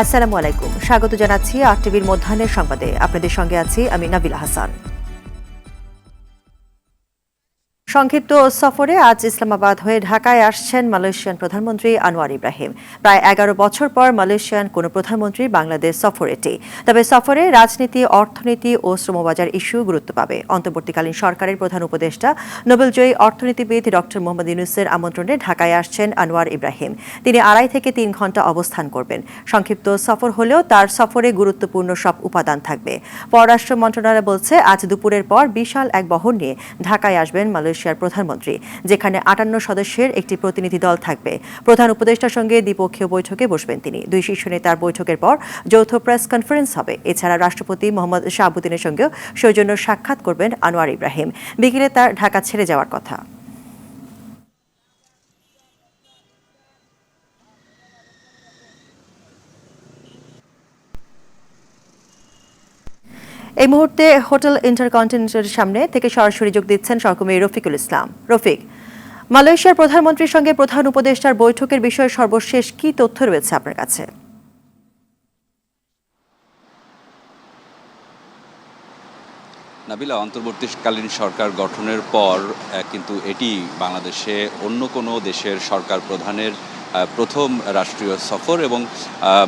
আসসালামু আলাইকুম, স্বাগত জানাচ্ছি আরটিভির মধ্যাহ্নের সংবাদে। আপনাদের সঙ্গে আছি আমি নাবিলা হাসান। সংক্ষিপ্ত সফরে আজ ইসলামাবাদ হয়ে ঢাকায় আসছেন মালয়েশিয়ান প্রধানমন্ত্রী আনোয়ার ইব্রাহিম। প্রায় 11 বছর পর মালয়েশিয়ান কোনো প্রধানমন্ত্রী বাংলাদেশ সফর এটি। তবে সফরে রাজনীতি, অর্থনীতি ও শ্রমবাজার ইস্যু গুরুত্ব পাবে। অন্তর্বর্তীকালীন সরকারের প্রধান উপদেষ্টা নোবেলজয়ী অর্থনীতিবিদ ডক্টর মোহাম্মদ ইউনূসের আমন্ত্রণে ঢাকায় আসছেন আনোয়ার ইব্রাহিম। তিনি 2.5 থেকে 3 ঘণ্টা অবস্থান করবেন। সংক্ষিপ্ত সফর হলেও তার সফরে গুরুত্বপূর্ণ সব উপাদান থাকবে। পররাষ্ট্র মন্ত্রণালয় বলছে, আজ দুপুরের পর বিশাল এক বহর নিয়ে ঢাকায় আসবেন মালয়েশিয়ার প্রধানমন্ত্রী, যেখানে 58 সদস্যের একটি প্রতিনিধি দল থাকবে। প্রধান উপদেষ্টার সঙ্গে দ্বিপক্ষীয় বৈঠকে বসবেন তিনি। দুই শীর্ষ নেতার বৈঠকের পর যৌথ প্রেস কনফারেন্স হবে। এছাড়া রাষ্ট্রপতি মোহাম্মদ শাহাবুদ্দিনের সঙ্গেও সৌজন্য সাক্ষাৎ করবেন আনোয়ার ইব্রাহিম। বিকেলে তার ঢাকা ছেড়ে যাওয়ার কথা। এই মুহূর্তে হোটেল ইন্টারকন্টিনেন্টালের সামনে থেকে সরাসরি যোগ দিচ্ছেন সহকর্মী রফিকুল ইসলাম। রফিক, মালয়েশিয়ার প্রধানমন্ত্রীর সঙ্গে প্রধান উপদেষ্টার বৈঠকের বিষয়ে সর্বশেষ কি তথ্য রয়েছে আপনার কাছে? নাবিলা, অন্তর্বর্তীকালীন সরকার গঠনের পর কিন্তু এটি বাংলাদেশে অন্য কোনো দেশের সরকার প্রধানের প্রথম রাষ্ট্রীয় সফর এবং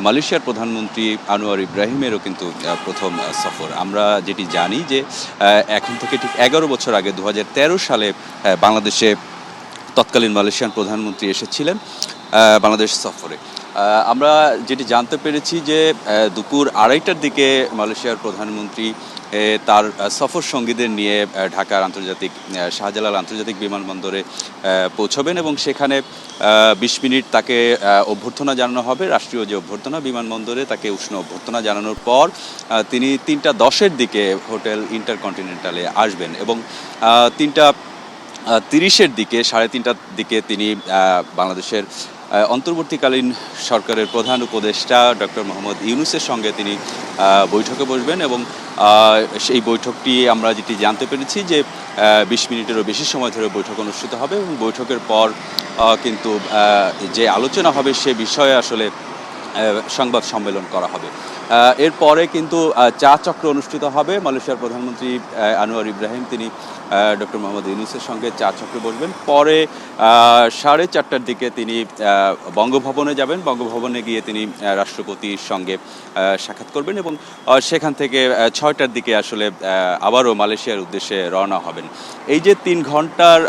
মালয়েশিয়ার প্রধানমন্ত্রী আনোয়ার ইব্রাহিমেরও কিন্তু প্রথম সফর। আমরা যেটি জানি যে এখন থেকে ঠিক 11 বছর আগে 2013 সালে বাংলাদেশে তৎকালীন মালয়েশিয়ান প্রধানমন্ত্রী এসেছিলেন বাংলাদেশ সফরে। আমরা যেটি জানতে পেরেছি যে দুপুর 2:30টার দিকে মালয়েশিয়ার প্রধানমন্ত্রী তার সফর সঙ্গীদের নিয়ে ঢাকার শাহজালাল আন্তর্জাতিক বিমানবন্দরে পৌঁছবেন এবং সেখানে 20 মিনিট তাকে অভ্যর্থনা জানানো হবে। রাষ্ট্রীয় যে অভ্যর্থনা, বিমানবন্দরে তাকে উষ্ণ অভ্যর্থনা জানানোর পর তিনি 3:10-এর দিকে হোটেল ইন্টারকন্টিনেন্টালে আসবেন এবং 3:30-এর দিকে, 3:30টার দিকে তিনি বাংলাদেশের অন্তর্বর্তীকালীন সরকারের প্রধান উপদেষ্টা ডক্টর মোহাম্মদ ইউনূসের সঙ্গে তিনি বৈঠকে বসবেন এবং সেই বৈঠকটি আমরা যেটি জানতে পেরেছি যে 20 মিনিটেরও বেশি সময় ধরে বৈঠক অনুষ্ঠিত হবে এবং বৈঠকের পর কিন্তু যে আলোচনা হবে সে বিষয়ে আসলে সংবাদ সম্মেলন করা হবে। এরপরে কিন্তু চা চক্র অনুষ্ঠিত হবে। মালয়েশিয়ার প্রধানমন্ত্রী আনোয়ার ইব্রাহিম তিনি ডক্টর মোহাম্মদ ইউনূসের সঙ্গে চা চক্রে বসবেন। পরে 4:30টার দিকে তিনি বঙ্গভবনে যাবেন। বঙ্গভবনে গিয়ে তিনি রাষ্ট্রপতির সঙ্গে সাক্ষাৎ করবেন এবং সেখান থেকে 6টার দিকে আসলে আবারও মালয়েশিয়ার উদ্দেশ্যে রওনা হবেন। এই যে 3 ঘন্টার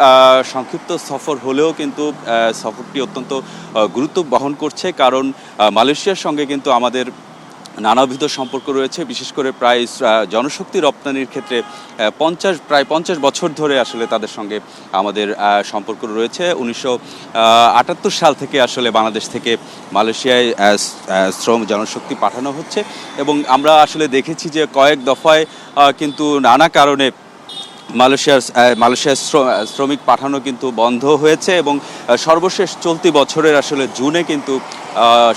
সংক্ষিপ্ত সফর হলেও কিন্তু সফরটি অত্যন্ত গুরুত্ব বহন করছে, কারণ মালয়েশিয়ার সঙ্গে কিন্তু আমাদের নানাবিধ সম্পর্ক রয়েছে। বিশেষ করে প্রায় জনশক্তি রপ্তানির ক্ষেত্রে প্রায় 50 বছর ধরে আসলে তাদের সঙ্গে আমাদের সম্পর্ক রয়েছে। 1978 সাল থেকে আসলে বাংলাদেশ থেকে মালয়েশিয়ায় জনশক্তি পাঠানো হচ্ছে এবং আমরা আসলে দেখেছি যে কয়েক দফায় কিন্তু নানা কারণে মালয়েশিয়ার শ্রমিক পাঠানো কিন্তু বন্ধ হয়েছে এবং সর্বশেষ চলতি বছরের আসলে জুনে কিন্তু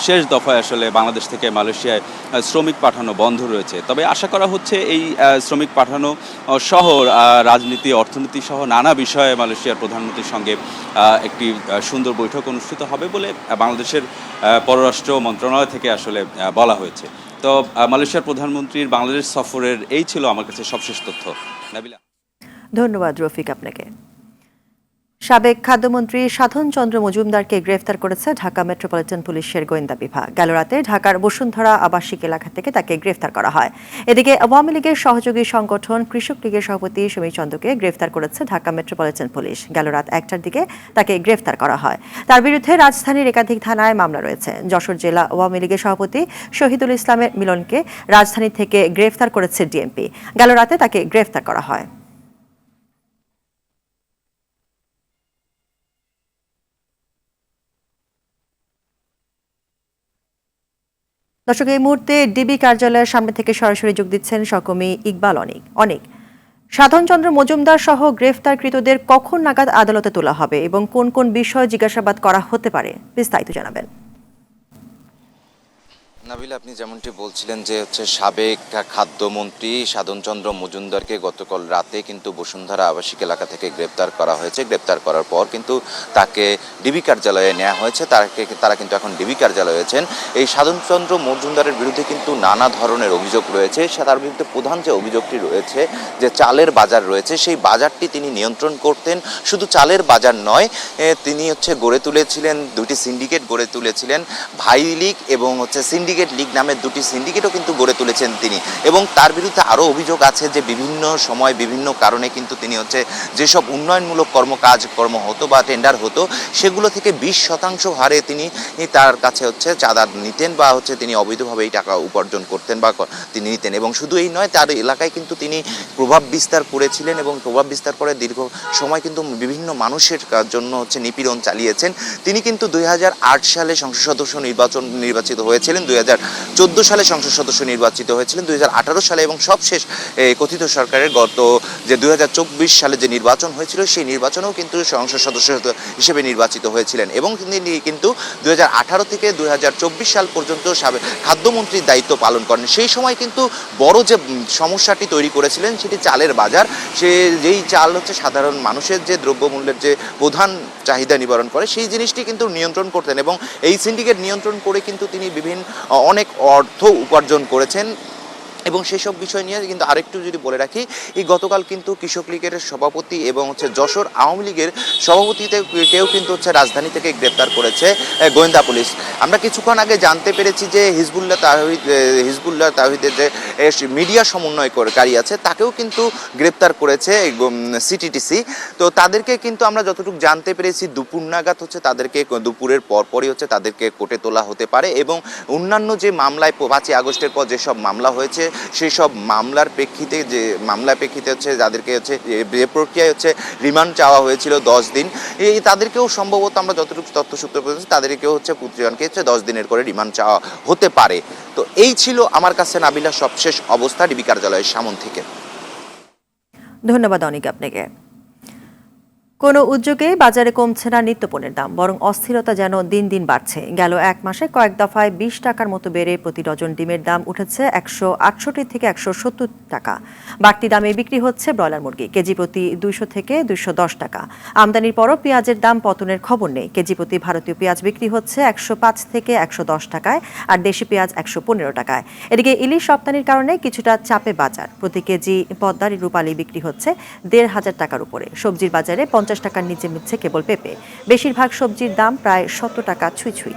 শেষ দফায় আসলে বাংলাদেশ থেকে মালয়েশিয়ায় শ্রমিক পাঠানো বন্ধ রয়েছে। তবে আশা করা হচ্ছে এই শ্রমিক পাঠানো সহ রাজনীতি, অর্থনীতি সহ নানা বিষয়ে মালয়েশিয়ার প্রধানমন্ত্রীর সঙ্গে একটি সুন্দর বৈঠক অনুষ্ঠিত হবে বলে বাংলাদেশের পররাষ্ট্র মন্ত্রণালয় থেকে আসলে বলা হয়েছে। তো মালয়েশিয়ার প্রধানমন্ত্রীর বাংলাদেশ সফরের এই ছিল আমার কাছে সবশেষ তথ্য। নাবিলা, ধন্যবাদ রফিক আপনাকে। সাবেক খাদ্যমন্ত্রী সাধন চন্দ্র মজুমদারকে গ্রেফতার করেছে ঢাকা মেট্রোপলিটন পুলিশের গোয়েন্দা বিভাগ। গেল রাতে ঢাকার বসুন্ধরা আবাসিক এলাকা থেকে তাকে গ্রেফতার করা হয়। এদিকে আওয়ামী লীগের সহযোগী সংগঠন কৃষক লীগের সভাপতি সমীর চন্দ্রকে গ্রেফতার করেছে ঢাকা মেট্রোপলিটন পুলিশ। গেল রাত 1টার দিকে তাকে গ্রেফতার করা হয়। তার বিরুদ্ধে রাজধানীর একাধিক থানায় মামলা রয়েছে। যশোর জেলা আওয়ামী লীগের সভাপতি শহীদুল ইসলামের মিলনকে রাজধানী থেকে গ্রেফতার করেছে ডিএমপি। গেল রাতে তাকে গ্রেফতার করা হয়। দর্শক, এই মুহূর্তে ডিবি কার্যালয়ের সামনে থেকে সরাসরি যোগ দিচ্ছেন সহকর্মী ইকবাল অনেক। সাধনচন্দ্র মজুমদার সহ গ্রেফতারকৃতদের কখন নাগাদ আদালতে তোলা হবে এবং কোন কোন বিষয় জিজ্ঞাসাবাদ করা হতে পারে, বিস্তারিত জানাবেন। নাবিল, আপনি যেমনটি বলছিলেন যে সাবেক খাদ্যমন্ত্রী সাধনচন্দ্র মজুমদারকে গতকাল রাতে কিন্তু বসুন্ধরা আবাসিক এলাকা থেকে গ্রেপ্তার করা হয়েছে। গ্রেপ্তার করার পর কিন্তু তাকে ডিবি কার্যালয়ে নেওয়া হয়েছে। তারা কিন্তু এখন ডিবি কার্যালয়ে আছেন। এই সাধনচন্দ্র মজুমদারের বিরুদ্ধে কিন্তু নানা ধরনের অভিযোগ রয়েছে। তার বিরুদ্ধে প্রধান যে অভিযোগটি রয়েছে যে চালের বাজার রয়েছে, সেই বাজারটি তিনি নিয়ন্ত্রণ করতেন। শুধু চালের বাজার নয়, তিনি গড়ে তুলেছিলেন দুটি সিন্ডিকেট গড়ে তুলেছিলেন, ভাই লীগ এবং সিন্ডিকেট লীগ নামের দুটি সিন্ডিকেটও কিন্তু গড়ে তুলেছেন তিনি। এবং তার বিরুদ্ধে আরও অভিযোগ আছে যে বিভিন্ন সময় বিভিন্ন কারণে কিন্তু তিনি যেসব উন্নয়নমূলক কর্ম হতো বা টেন্ডার হতো, সেগুলো থেকে 20% হারে তিনি তার কাছে চাঁদা নিতেন বা তিনি অবৈধভাবে এই টাকা উপার্জন করতেন বা তিনি নিতেন। এবং শুধু এই নয়, তার এলাকায় কিন্তু তিনি প্রভাব বিস্তার করেছিলেন এবং প্রভাব বিস্তার করে দীর্ঘ সময় কিন্তু বিভিন্ন মানুষের জন্য নিপীড়ন চালিয়েছেন। তিনি কিন্তু 2008 সালে সংসদ সদস্য নির্বাচিত হয়েছিলেন, 2014 সালে সংসদ সদস্য নির্বাচিত হয়েছিলেন, 2018 সালে এবং সবশেষ কথিত সরকারের গত যে 2024 সালে যে নির্বাচন হয়েছিল, সেই নির্বাচনেও কিন্তু সংসদ সদস্য হিসেবে নির্বাচিত হয়েছিলেন। এবং তিনি কিন্তু 2018 থেকে 2024 সাল পর্যন্ত খাদ্যমন্ত্রীর দায়িত্ব পালন করেন। সেই সময় কিন্তু বড় যে সমস্যাটি তৈরি করেছিলেন সেটি চালের বাজার। যেই চাল সাধারণ মানুষের যে দ্রব্যমূল্যের যে প্রধান চাহিদা নিবারণ করে, সেই জিনিসটি কিন্তু নিয়ন্ত্রণ করতেন। এবং এই সিন্ডিকেট নিয়ন্ত্রণ করে কিন্তু তিনি অনেক অর্থ উপার্জন করেছেন। এবং সেসব বিষয় নিয়ে কিন্তু আরেকটু যদি বলে রাখি, এই গতকাল কিন্তু কৃষক লীগের সভাপতি এবং যশোর আওয়ামী লীগের সভাপতিতে কেউ কিন্তু রাজধানী থেকে গ্রেপ্তার করেছে গোয়েন্দা পুলিশ। আমরা কিছুক্ষণ আগে জানতে পেরেছি যে হিজবুল্লাহ তাওহীদের যে মিডিয়া সমন্বয়কারী আছে, তাকেও কিন্তু গ্রেপ্তার করেছে সিটিটিসি। তো তাদেরকে কিন্তু আমরা যতটুকু জানতে পেরেছি দুপুর নাগাদ তাদেরকে দুপুরের পরপরই তাদেরকে কোর্টে তোলা হতে পারে। এবং অন্যান্য যে মামলায় 5ই আগস্টের পর যেসব মামলা হয়েছে, সেই সব মামলার প্রেক্ষিতে যাদেরকে যে প্রক্রিয়ায় রিমান্ড চাওয়া হয়েছিল 10 দিন, তাদেরকেও সম্ভবত আমরা যতটুকু তথ্য সূত্র পেয়েছি, তাদেরকেও প্রতিজনকে 10 দিনের করে রিমান্ড চাওয়া হতে পারে। তো এই ছিল আমার কাছে নাবিলা সবশেষ অবস্থা ডিবি কার্যালয়ের সামন থেকে। ধন্যবাদ অনিক আপনাকে। কোনো উদ্যোগে বাজারে কমছে না নিত্যপণ্যের দাম, বরং অস্থিরতা যেন দিন দিন বাড়ছে। গেল এক মাসে কয়েক দফায় 20 টাকার মতো বেড়ে প্রতি ডজন ডিমের দাম উঠেছে 168 থেকে 170 টাকা। বাড়তি দামে বিক্রি হচ্ছে ব্রয়লার মুরগি, কেজি প্রতি 200 থেকে 210 টাকা। আমদানির পরও পেঁয়াজের দাম পতনের খবর নেই। কেজি প্রতি ভারতীয় পেঁয়াজ বিক্রি হচ্ছে 105 থেকে 110 টাকায়, আর দেশি পেঁয়াজ 115 টাকায়। এদিকে ইলিশ রপ্তানির কারণে কিছুটা চাপে বাজার। প্রতি কেজি পদ্মার রূপালী বিক্রি হচ্ছে 1,500 টাকার উপরে। সবজির বাজারে 50 টাকার নিচে মিলছে কেবল পেঁপে। বেশিরভাগ সবজির দাম প্রায় 70 টাকা ছুঁই।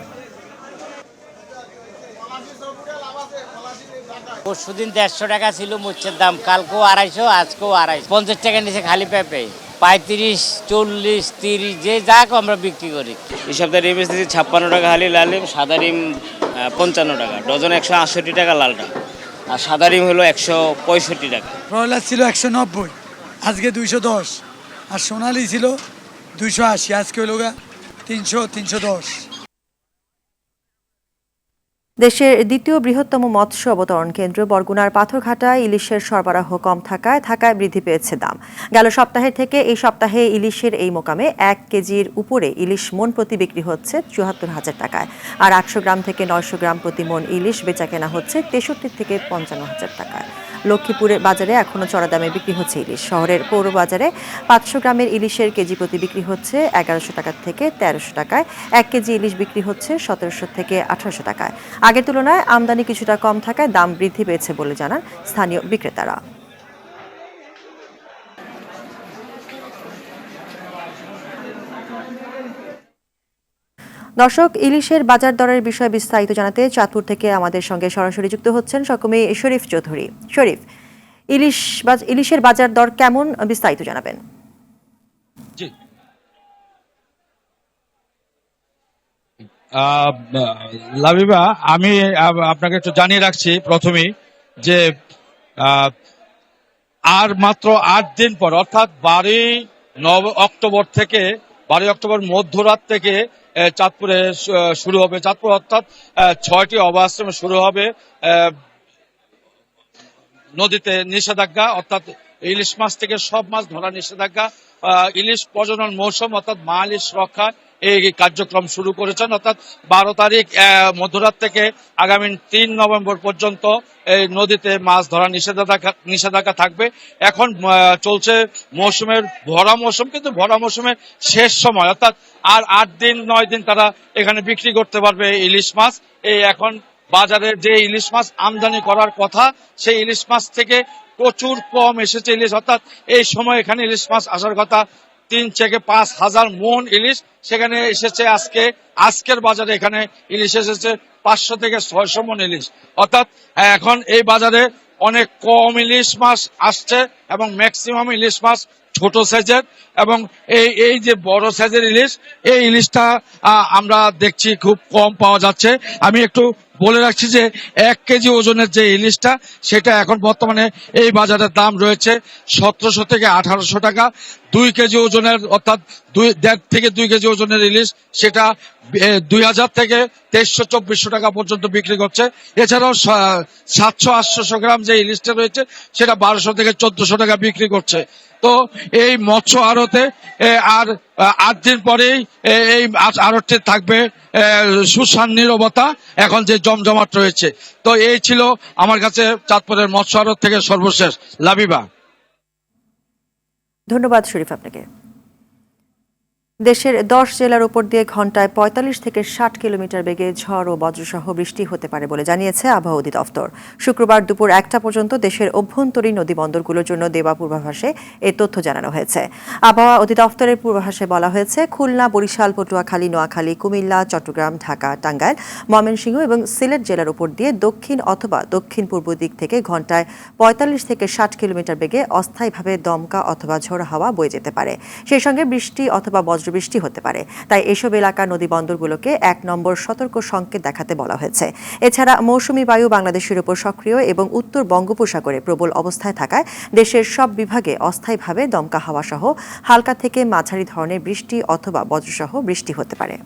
পরশুদিন 150 টাকা ছিল মুচ্ছের দাম, কালকেও 250, আজকেও 250। 50 টাকার নিচে খালি পেঁপে 35, 40, 30 যে যাক আমরা বিক্রি করি। এই সপ্তাহে রিম এসেছে 56 টাকা হালি লাল রিম, সাদা রিম 55 টাকা ডজন, 168 টাকা লালটা, আর সাদা রিম হলো 165 টাকা। ব্রয়লার ছিল 190, আজকে 210, আর সোনালি ছিল 280, আজকে হলো 300, 310। দেশের দ্বিতীয় বৃহত্তম মৎস্য অবতরণ কেন্দ্র বরগুনার পাথরঘাটায় ইলিশের সরবরাহ কম থাকায় বৃদ্ধি পেয়েছে দাম। গেল সপ্তাহের থেকে এই সপ্তাহে ইলিশের এই মোকামে 1 কেজির উপরে ইলিশ মন প্রতি বিক্রি হচ্ছে 74,000 টাকায়, আর 800 গ্রাম থেকে 900 গ্রাম প্রতি মন ইলিশ বেচা কেনা হচ্ছে 63 থেকে 55,000 টাকায়। লক্ষ্মীপুরের বাজারে এখনো চড়া দামে বিক্রি হচ্ছে ইলিশ। শহরের পৌর বাজারে 500 গ্রামের ইলিশের কেজি প্রতি বিক্রি হচ্ছে 1100 টাকা থেকে 1300 টাকায়। 1 কেজি ইলিশ বিক্রি হচ্ছে 1700 থেকে 1800 টাকায়। আগের তুলনায় আমদানি কিছুটা কম থাকায় দাম বৃদ্ধি পেয়েছে বলে জানান স্থানীয় বিক্রেতারা। দর্শক, ইলিশের বাজার দরের বিষয়ে বিস্তারিত জানাতে চাঁদপুর থেকে আমাদের সঙ্গে সরাসরি যুক্ত হচ্ছেন সহকর্মী শরীফ চৌধুরী। শরীফ, ইলিশের বাজার দর কেমন, বিস্তারিত জানাবেন। জি, লাবিবা, আমি আপনাকে একটু জানিয়ে রাখছি প্রথমেই যে আর মাত্র 8 দিন পর, অর্থাৎ 12 অক্টোবর মধ্যরাত থেকে চাঁদপুরে শুরু হবে, চাঁদপুর অর্থাৎ 6টি অভয় আশ্রমে শুরু হবে নদীতে নিষেধাজ্ঞা, অর্থাৎ ইলিশ মাছ থেকে সব মাছ ধরা নিষেধাজ্ঞা। ইলিশ প্রজনন মৌসুম অর্থাৎ মা ইলিশ রক্ষা এই কার্যক্রম শুরু করেছেন। অর্থাৎ 12 তারিখ মধ্যরাত থেকে আগামী 3 নভেম্বর পর্যন্ত এই নদীতে মাছ ধরা নিষেধাজ্ঞা থাকবে। এখন চলছে মৌসুমের ভরা মৌসুম, কিন্তু ভরা মৌসুমের শেষ সময়, অর্থাৎ আর 8 দিন 9 দিন তারা এখানে বিক্রি করতে পারবে ইলিশ মাছ। এই এখন বাজারে যে ইলিশ মাছ আমদানি করার কথা, সেই ইলিশ মাছ থেকে প্রচুর কম এসেছে ইলিশ। অর্থাৎ এই সময় এখানে ইলিশ মাছ আসার কথা 3 থেকে 5 হাজার মন ইলিশ, সেখানে এসেছে আজকের বাজারে এখানে ইলিশ এসেছে 500 থেকে 600 মন ইলিশ। অর্থাৎ এখন এই বাজারে অনেক কম ইলিশ মাছ আসছে এবং ম্যাক্সিমাম ইলিশ মাছ ছোট সাইজের, এবং এই যে বড় সাইজের ইলিশ, এই ইলিশটা আমরা দেখছি খুব কম পাওয়া যাচ্ছে। আমি একটু বলে রাখছি যে 1 কেজি ওজনের যে ইলিশটা, সেটা এখন বর্তমানে এই বাজারের দাম রয়েছে 1700 থেকে 1800 টাকা। 2 কেজি ওজনের, অর্থাৎ 1.5 থেকে 2 কেজি ওজনের ইলিশ, সেটা 2000 থেকে 2300-2400 টাকা পর্যন্ত বিক্রি করছে। এছাড়াও 700-800 গ্রাম যে ইলিশটা রয়েছে, সেটা 1200 থেকে 1400 টাকা বিক্রি করছে। তো এই মৎস্য আড়তে আর 8 দিন পরেই এই আড়তটি থাকবে সুশান নীরবতা, এখন যে জমজমাট রয়েছে। তো এই ছিল আমার কাছে চাঁদপুরের মৎস্য আড়ত থেকে সর্বশেষ। লাবিবা। ধন্যবাদ শরীফ আপনাকে। দেশের 10 জেলার উপর দিয়ে ঘন্টায় 45 থেকে 60 কিলোমিটার বেগে ঝড় ও বজ্রসহ বৃষ্টি হতে পারে বলে জানিয়েছে আবহাওয়া অধিদপ্তর। শুক্রবার দুপুর 1টা পর্যন্ত দেশের অভ্যন্তরীণ নদী বন্দরগুলোর জন্য দেওয়া পূর্বাভাসে এই তথ্য জানানো হয়েছে। আবহাওয়া অধিদপ্তরের পূর্বাভাসে বলা হয়েছে, খুলনা, বরিশাল, পটুয়াখালী, নোয়াখালী, কুমিল্লা, চট্টগ্রাম, ঢাকা, টাঙ্গাইল, ময়মনসিংহ এবং সিলেট জেলার উপর দিয়ে দক্ষিণ অথবা দক্ষিণ পূর্ব দিক থেকে ঘন্টায় 45 থেকে 60 কিলোমিটার বেগে অস্থায়ীভাবে দমকা অথবা ঝোড়ো হাওয়া বয়ে যেতে পারে। সেই সঙ্গে বৃষ্টি অথবা বৃষ্টি হতে পারে। তাই এসব এলাকার নদী বন্দরগুলোকে 1 নম্বর সতর্ক সংকেত দেখাতে বলা হয়েছে। এছাড়া মৌসুমী বায়ু বাংলাদেশের উপর সক্রিয় এবং উত্তর বঙ্গোপসাগরে প্রবল অবস্থায় থাকায় দেশের সব বিভাগে অস্থায়ীভাবে দমকা হাওয়া সহ হালকা থেকে মাঝারি ধরনের বৃষ্টি অথবা বজ্রসহ বৃষ্টি হতে পারে।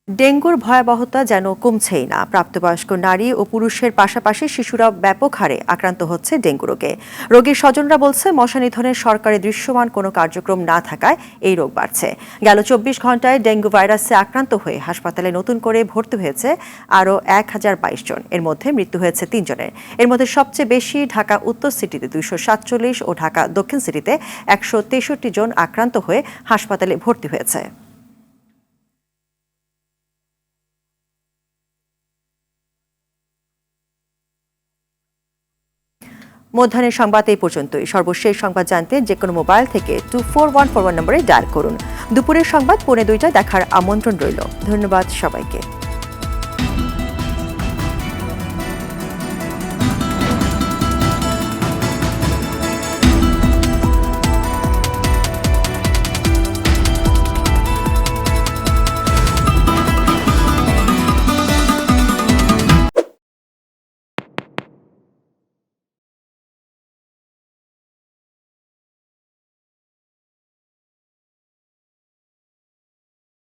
ডেঙ্গুর ভয়াবহতা যেন কমছেই না। প্রাপ্তবয়স্ক নারী ও পুরুষের পাশাপাশি শিশুরা ব্যাপক হারে আক্রান্ত হচ্ছে ডেঙ্গু রোগে। রোগীর স্বজনরা বলছে, মশা নিধনের সরকারি দৃশ্যমান কোনো কার্যক্রম না থাকায় এই রোগ বাড়ছে। গেল 24 ঘন্টায় ডেঙ্গু ভাইরাসে আক্রান্ত হয়ে হাসপাতালে নতুন করে ভর্তি হয়েছে আরও 1022 জন। এর মধ্যে মৃত্যু হয়েছে 3 জনের। এর মধ্যে সবচেয়ে বেশি ঢাকা উত্তর সিটিতে 247 ও ঢাকা দক্ষিণ সিটিতে 163 জন আক্রান্ত হয়ে হাসপাতালে ভর্তি হয়েছে। মধ্যাহ্নের সংবাদ এই পর্যন্তই। সর্বশেষ সংবাদ জানতে যে কোনো মোবাইল থেকে 24141 নম্বরে ডায়াল করুন। দুপুরের সংবাদ 2:45 দেখার আমন্ত্রণ রইল। ধন্যবাদ সবাইকে।